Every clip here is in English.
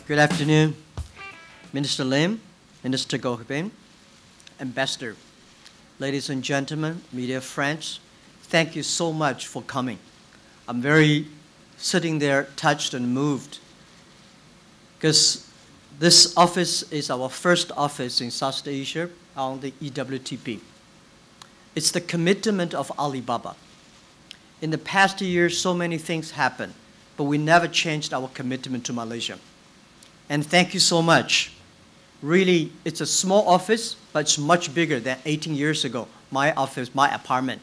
Good afternoon, Minister Lim, Minister Goh Bin, Ambassador, ladies and gentlemen, media friends. Thank you so much for coming. I'm very sitting there touched and moved because this office is our first office in South Asia on the EWTP. It's the commitment of Alibaba. In the past year, so many things happened, but we never changed our commitment to Malaysia. And thank you so much. Really, it's a small office, but it's much bigger than 18 years ago, my office, my apartment.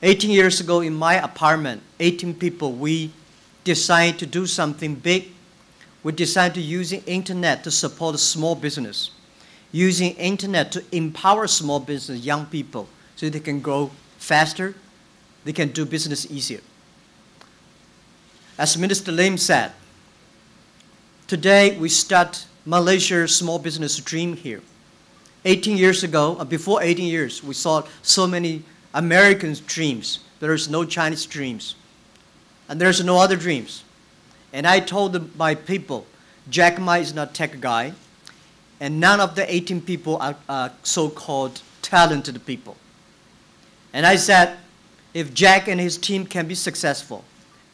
18 years ago in my apartment, 18 people, we decided to do something big. We decided to use internet to support small business, using internet to empower small business, young people, so they can grow faster, they can do business easier. As Minister Lim said, today we start Malaysia's small business dream here. 18 years ago, before 18 years, we saw so many American dreams. There is no Chinese dreams. And there's no other dreams. And I told my people, Jack Ma is not a tech guy, and none of the 18 people are so-called talented people. And I said, if Jack and his team can be successful,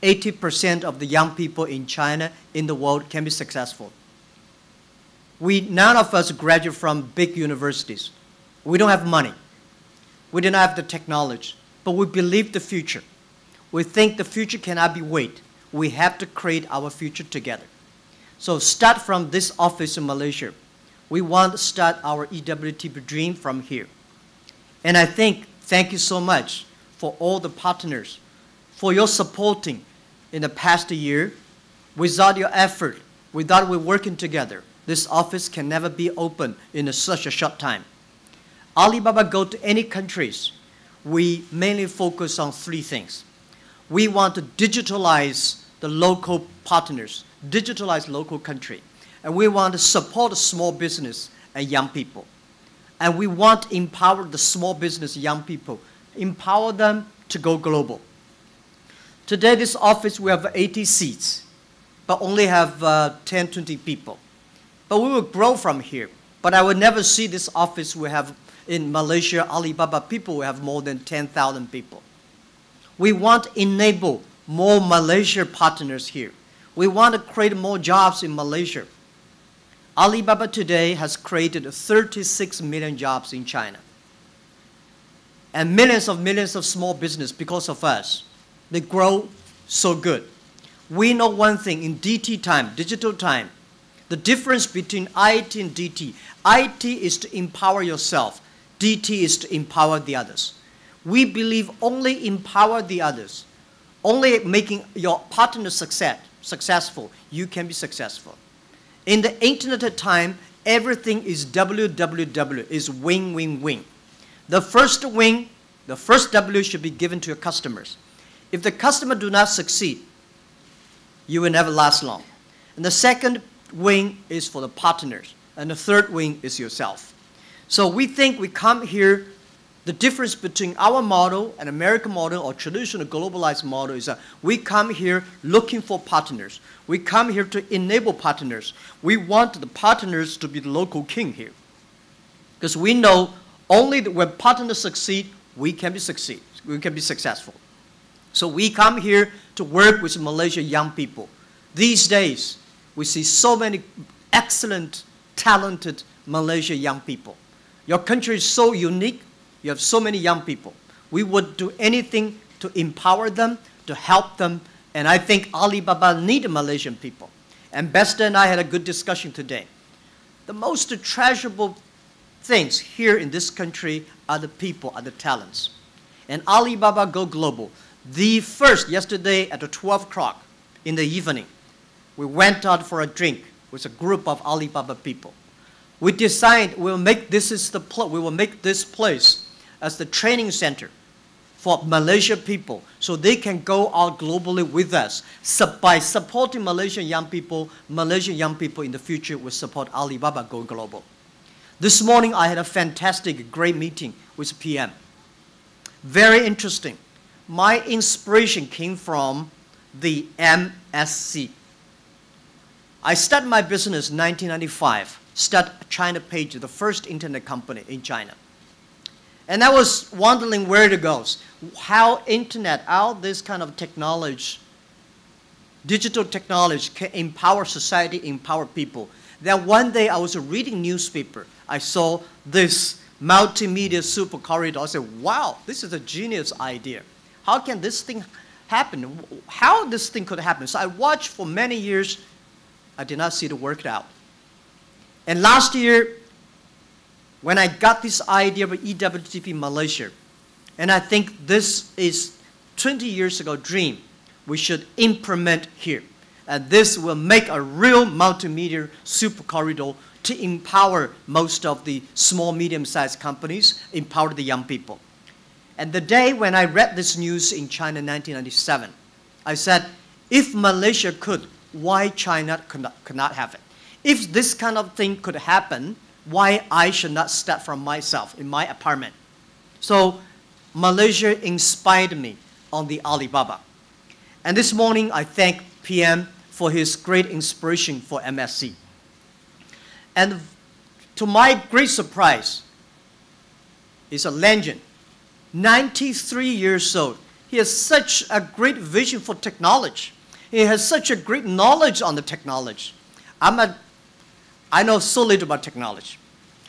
80% of the young people in China, in the world, can be successful. None of us graduate from big universities. We don't have money. We don't have the technology, but we believe the future. We think the future cannot be wait. We have to create our future together. So start from this office in Malaysia. We want to start our EWTP dream from here. And I think, thank you so much for all the partners, for your supporting in the past year. Without your effort, without we working together, this office can never be open in such a short time. Alibaba go to any countries, we mainly focus on three things. We want to digitalize the local partners, digitalize local country, and we want to support small business and young people. And we want to empower the small business young people, empower them to go global. Today, this office, we have 80 seats, but only have 10, 20 people. But we will grow from here. But I would never see this office we have in Malaysia, Alibaba people, we have more than 10,000 people. We want to enable more Malaysia partners here. We want to create more jobs in Malaysia. Alibaba today has created 36 million jobs in China. And millions of small business because of us. They grow so good. We know one thing, in DT time, digital time, the difference between IT and DT. IT is to empower yourself. DT is to empower the others. We believe only empower the others, only making your partner successful, you can be successful. In the internet time, everything is www, is win-win-win. The first win, the first W should be given to your customers. If the customer do not succeed, you will never last long. And the second win is for the partners. And the third win is yourself. So we think we come here, the difference between our model and American model or traditional globalized model is that we come here looking for partners. We come here to enable partners. We want the partners to be the local king here. Because we know only when partners succeed, we can be successful. So we come here to work with Malaysian young people. These days, we see so many excellent, talented Malaysian young people. Your country is so unique. You have so many young people. We would do anything to empower them, to help them. And I think Alibaba needs Malaysian people. Ambassador and I had a good discussion today. The most treasurable things here in this country are the people, are the talents. And Alibaba go global. The first, yesterday at 12 o'clock in the evening, we went out for a drink with a group of Alibaba people. We decided we will make this place as the training center for Malaysian people so they can go out globally with us. So by supporting Malaysian young people in the future will support Alibaba go global. This morning I had a fantastic, great meeting with PM. Very interesting. My inspiration came from the MSC. I started my business in 1995, started China Page, the first internet company in China. And I was wondering where it goes, how internet, how this kind of technology, digital technology can empower society, empower people. Then one day I was reading newspaper. I saw this multimedia super corridor. I said, wow, this is a genius idea. How can this thing happen? How this thing could happen? So I watched for many years. I did not see it worked out. And last year, when I got this idea of EWTP Malaysia, and I think this is 20 years ago dream we should implement here. And this will make a real multimedia super corridor to empower most of the small, medium-sized companies, empower the young people. And the day when I read this news in China in 1997, I said, if Malaysia could, why China could not have it? If this kind of thing could happen, why I should not start from myself in my apartment? So Malaysia inspired me on the Alibaba. And this morning, I thank PM for his great inspiration for MSC. And to my great surprise, he's a legend, 93 years old. He has such a great vision for technology. He has such a great knowledge on the technology. I know so little about technology.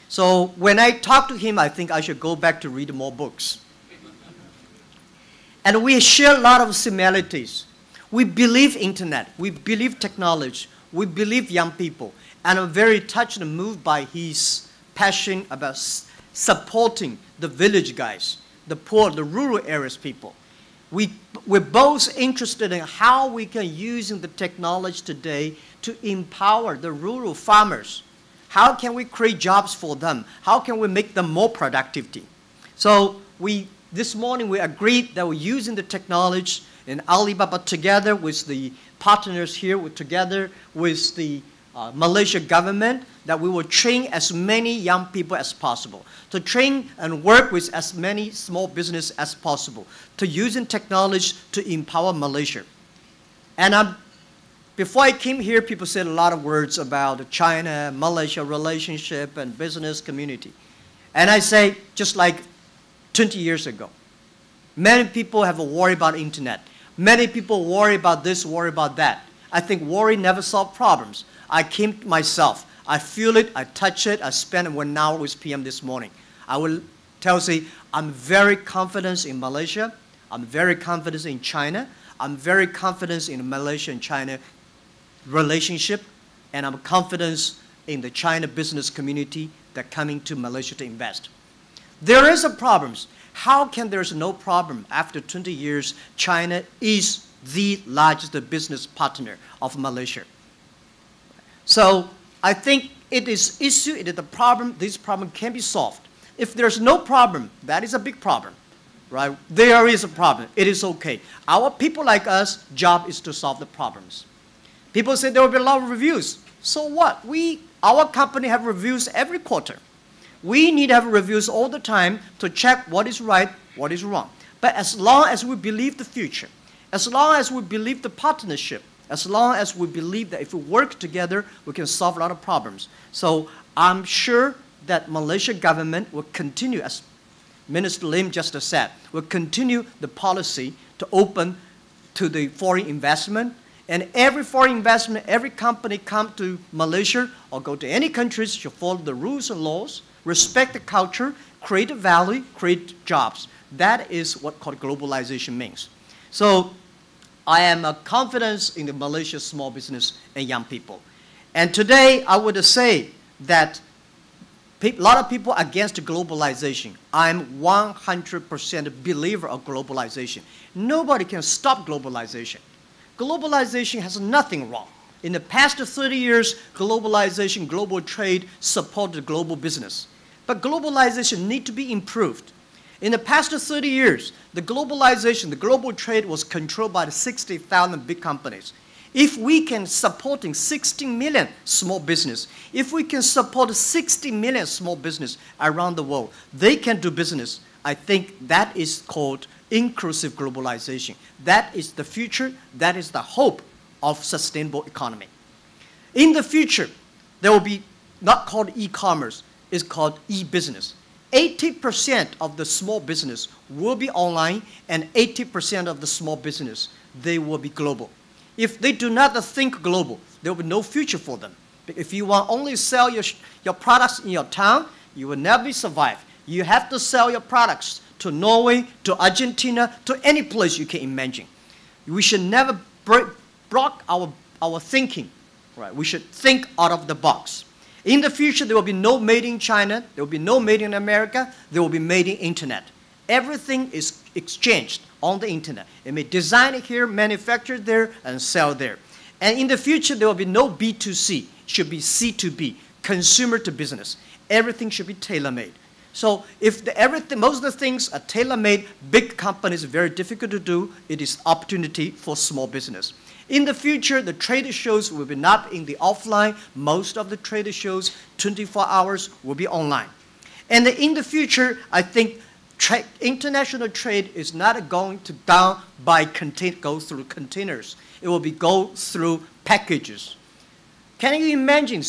So when I talk to him, I think I should go back to read more books. And we share a lot of similarities. We believe internet, we believe technology, we believe young people. And I'm very touched and moved by his passion about supporting the village guys, the poor, the rural areas people. We're both interested in how we can use the technology today to empower the rural farmers. How can we create jobs for them? How can we make them more productivity? So this morning we agreed that we're using the technology in Alibaba together with the partners here, together with the Malaysia government, that we will train as many young people as possible, to train and work with as many small business as possible, to using technology to empower Malaysia. And before I came here, people said a lot of words about the China-Malaysia relationship and business community. And I say, just like 20 years ago, many people have a worry about internet. Many people worry about this, worry about that. I think worry never solves problems. I came myself. I feel it, I touch it, I spent 1 hour with PM this morning. I will tell you, I'm very confident in Malaysia. I'm very confident in China. I'm very confident in Malaysia and China relationship. And I'm confident in the China business community that coming to Malaysia to invest. There is a problem. How can there's no problem after 20 years? China is the largest business partner of Malaysia. So I think it is issue, it is a problem, this problem can be solved. If there's no problem, that is a big problem, right? There is a problem, it is okay. Our people like us, job is to solve the problems. People say there will be a lot of reviews. So what? Our company have reviews every quarter. We need to have reviews all the time to check what is right, what is wrong. But as long as we believe the future, as long as we believe the partnership, as long as we believe that if we work together, we can solve a lot of problems. So I'm sure that Malaysia government will continue, as Minister Lim just said, will continue the policy to open to the foreign investment. And every foreign investment, every company come to Malaysia or go to any countries should follow the rules and laws, respect the culture, create a value, create jobs. That is what called globalization means. So I am confident in the Malaysia small business and young people. And today I would say that a lot of people are against globalization. I'm 100% believer of globalization. Nobody can stop globalization. Globalization has nothing wrong. In the past 30 years, globalization, global trade supported global business. But globalization needs to be improved. In the past 30 years, the globalization, the global trade was controlled by the 60,000 big companies. If we can support 16 million small business, if we can support 60 million small business around the world, they can do business. I think that is called inclusive globalization. That is the future. That is the hope of sustainable economy. In the future, there will be not called e-commerce, it's called e-business. 80% of the small business will be online, and 80% of the small business, they will be global. If they do not think global, there will be no future for them. If you want only sell your products in your town, you will never survive. You have to sell your products to Norway, to Argentina, to any place you can imagine. We should never block our thinking. Right? We should think out of the box. In the future, there will be no made in China, there will be no made in America, there will be made in internet. Everything is exchanged on the internet. It may design it here, manufacture there, and sell there. And in the future, there will be no B2C. It should be C2B, consumer to business. Everything should be tailor-made. So if most of the things are tailor-made, big companies, very difficult to do. It is opportunity for small business. In the future, the trade shows will be not in the offline. Most of the trade shows, 24 hours, will be online. And in the future, I think international trade is not going to go through containers. It will go through packages. Can you imagine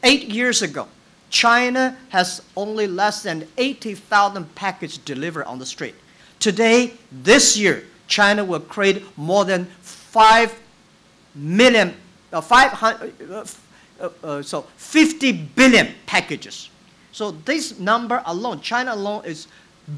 8 years ago, China has only less than 80,000 packages delivered on the street. Today, this year, China will create more than 50 billion packages. So this number alone, China alone, is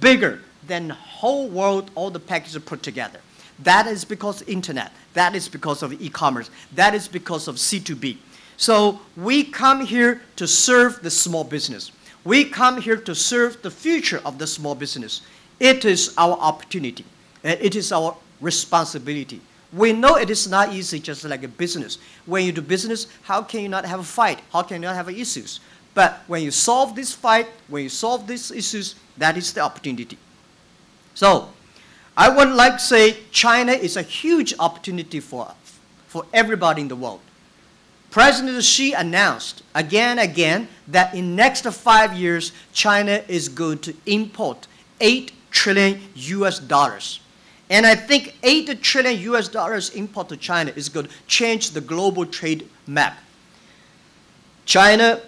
bigger than the whole world, all the packages put together. That is because of internet. That is because of e-commerce. That is because of C2B. So we come here to serve the small business. We come here to serve the future of the small business. It is our opportunity. And it is our responsibility. We know it is not easy, just like a business. When you do business, how can you not have a fight? How can you not have issues? But when you solve this fight, when you solve these issues, that is the opportunity. So I would like to say China is a huge opportunity for everybody in the world. President Xi announced again and again that in next 5 years, China is going to import $8 trillion US. And I think $8 trillion US import to China is going to change the global trade map. China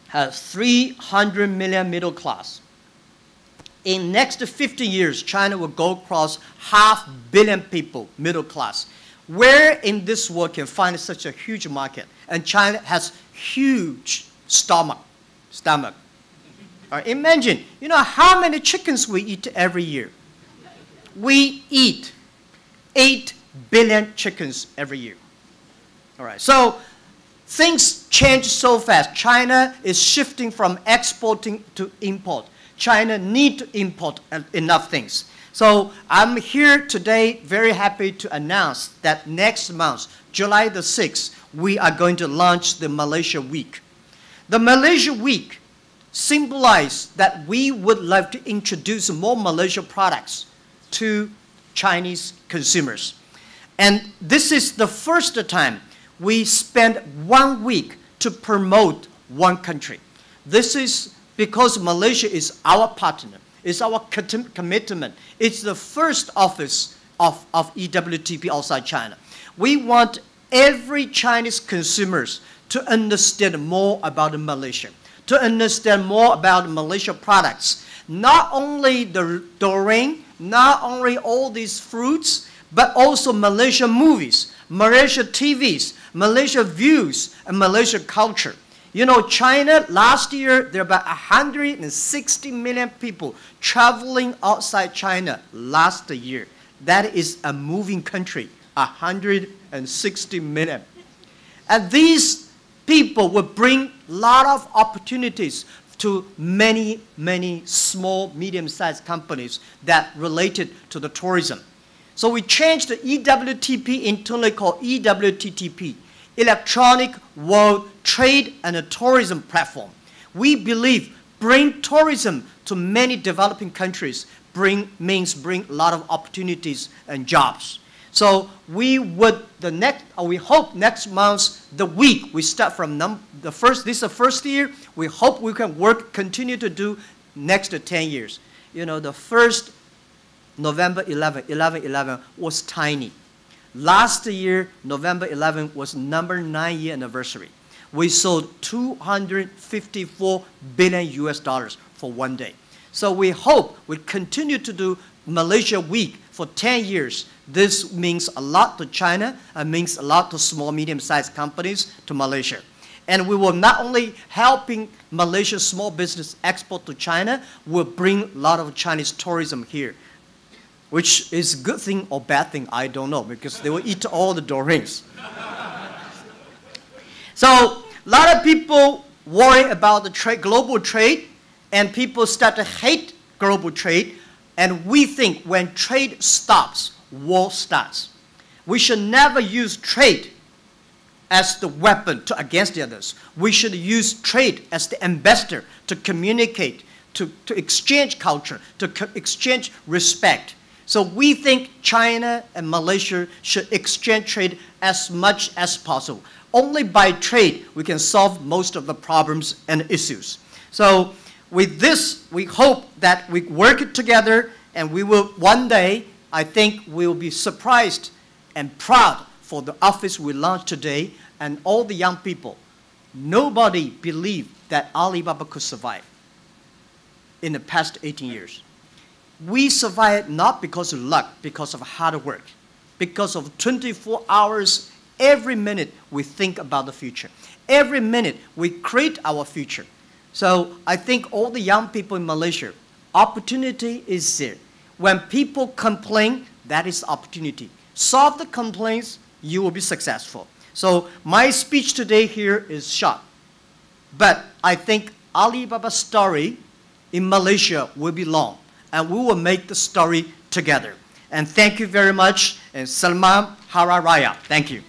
has 300 million middle class. In next 50 years, China will go across 500 million people, middle class. Where in this world can find such a huge market? And China has huge stomach. Imagine, you know how many chickens we eat every year? We eat 8 billion chickens every year. All right, so things change so fast. China is shifting from exporting to import. China needs to import enough things. So I'm here today very happy to announce that next month, July the 6th, we are going to launch the Malaysia Week. The Malaysia Week symbolizes that we would like to introduce more Malaysia products to Chinese consumers. And this is the first time we spend 1 week to promote one country. This is because Malaysia is our partner. It's our commitment. It's the first office of EWTP outside China. We want every Chinese consumers to understand more about Malaysia, to understand more about Malaysia products. Not only the durian, not only all these fruits, but also Malaysia movies, Malaysia TVs, Malaysia views, and Malaysia culture. You know, China, last year, there were about 160 million people traveling outside China last year. That is a moving country, 160 million. And these people will bring a lot of opportunities to many, many small, medium-sized companies that related to the tourism. So we changed the EWTP internally called EWTTP, Electronic World Trade and Tourism Platform. We believe bring tourism to many developing countries means bring a lot of opportunities and jobs. So we hope next month, the week, we start from this is the first year. We hope we can continue to do next 10 years. You know, the first November 11 was tiny. Last year, November 11 was number 9-year anniversary. We sold 254 billion US dollars for one day. So we hope we continue to do Malaysia Week for 10 years. This means a lot to China and means a lot to small, medium-sized companies to Malaysia. And we will not only helping Malaysia's small business export to China, we'll bring a lot of Chinese tourism here, which is a good thing or bad thing, I don't know, because they will eat all the durians. So a lot of people worry about the global trade, and people start to hate global trade. And we think when trade stops, war starts. We should never use trade as the weapon against the others. We should use trade as the ambassador to communicate, to exchange culture, to exchange respect. So we think China and Malaysia should exchange trade as much as possible. Only by trade we can solve most of the problems and issues. So with this, we hope that we work together, and we will one day, I think we will be surprised and proud for the office we launched today and all the young people. Nobody believed that Alibaba could survive in the past 18 years. We survived not because of luck, because of hard work, because of 24 hours, every minute we think about the future. Every minute we create our future. So I think all the young people in Malaysia, opportunity is there. When people complain, that is opportunity. Solve the complaints, you will be successful. So my speech today here is short. But I think Alibaba's story in Malaysia will be long. And we will make the story together. And thank you very much. And Selamat Hari Raya. Thank you.